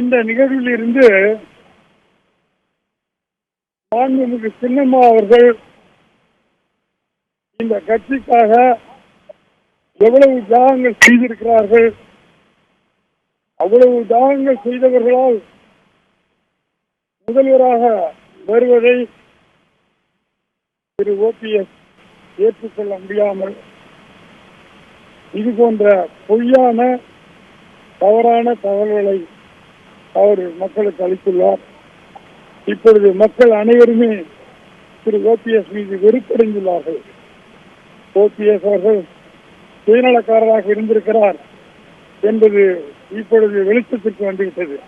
இந்த நிகழ்வில் இருந்து மாண்புமிகு சின்னம்மா அவர்கள் இந்த கட்சிக்காக எவ்வளவு தியாகங்கள் செய்திருக்கிறார்கள், அவ்வளவு தியாகங்கள் செய்தவர்களால் முதல்வராக வருவதை திரு OPS ஏற்றுக்கொள்ள முடியாமல் இது போன்ற பொய்யான தவறான தகவல்களை அவர் மக்களுக்கு அளித்துள்ளார். இப்பொழுது மக்கள் அனைவருமே திரு OPS மீது வெறுப்படைந்துள்ளார்கள். OPS அவர்கள் சுயநலக்காரராக இருந்திருக்கிறார் என்பது இப்பொழுது வெளிச்சத்திற்கு வந்துவிட்டது.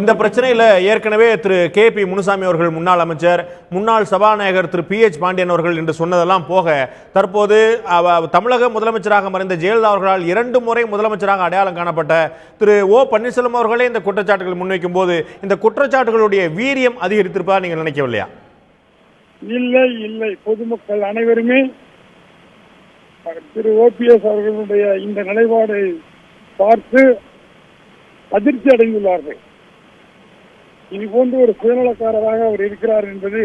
இந்த பிரச்சனையில ஏற்கனவே திரு KP முனுசாமி அவர்கள், முன்னாள் அமைச்சர், முன்னாள் சபாநாயகர் திரு PH பாண்டியன் அவர்கள் என்று சொன்னதெல்லாம் போக, தற்போது தமிழக முதலமைச்சராக மறைந்த ஜெயலலிதா அவர்களால் 2 முறை முதலமைச்சராக அடையாளம் காணப்பட்ட திரு O பன்னீர்செல்வம் அவர்களே இந்த குற்றச்சாட்டுகள் முன்வைக்கும் போது இந்த குற்றச்சாட்டுகளுடைய வீரியம் அதிகரித்திருப்பதா நீங்க நினைக்கவில்லையா? இல்லை இல்லை, பொதுமக்கள் அனைவருமே திரு OPS அவர்களுடைய இந்த நிலைப்பாடை பார்த்து அதிர்ச்சி அடைந்துள்ளார்கள். இது போன்று ஒரு சுயநலக்காரராக அவர் இருக்கிறார் என்பது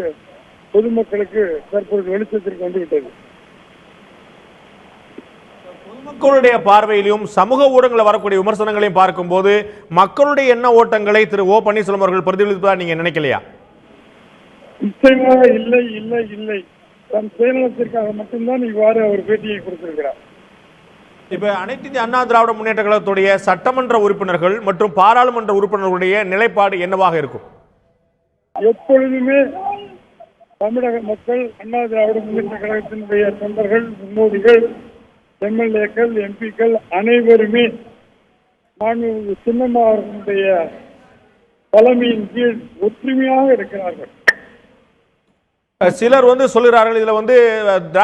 பொதுமக்களுக்கு தற்போது வெளிச்சத்திற்கு வந்துவிட்டது. பொதுமக்களுடைய பார்வையிலும் சமூக ஊடகங்களில் வரக்கூடிய விமர்சனங்களையும் பார்க்கும் போது மக்களுடைய எண்ண ஓட்டங்களை திரு O பன்னீர்செல்வம் அவர்கள் பிரதிபலிப்பதா நீங்க நினைக்கலையா? நிச்சயமாக இல்லை இல்லை இல்லை, தன் சுயநலத்திற்காக மட்டும்தான் இவ்வாறு அவர் பேட்டியை கொடுத்திருக்கிறார். இப்ப அனைத்து இந்திய அண்ணா திராவிட முன்னேற்ற கழகத்துடைய சட்டமன்ற உறுப்பினர்கள் மற்றும் பாராளுமன்ற உறுப்பினர்களுடைய நிலைப்பாடு என்னவாக இருக்கும்? எப்பொழுதுமே தமிழக மக்கள் அண்ணா திராவிட முன்னேற்ற கழகத்தினுடைய தொண்டர்கள், முன்னோடிகள், MLAக்கள், MPக்கள் அனைவருமே மாண்புமிகு சின்னம்மா அவர்களுடைய தலைமையின் கீழ் ஒற்றுமையாக இருக்கிறார்கள். சிலர் சொல்லுகிறார்கள், இதுல திராவிட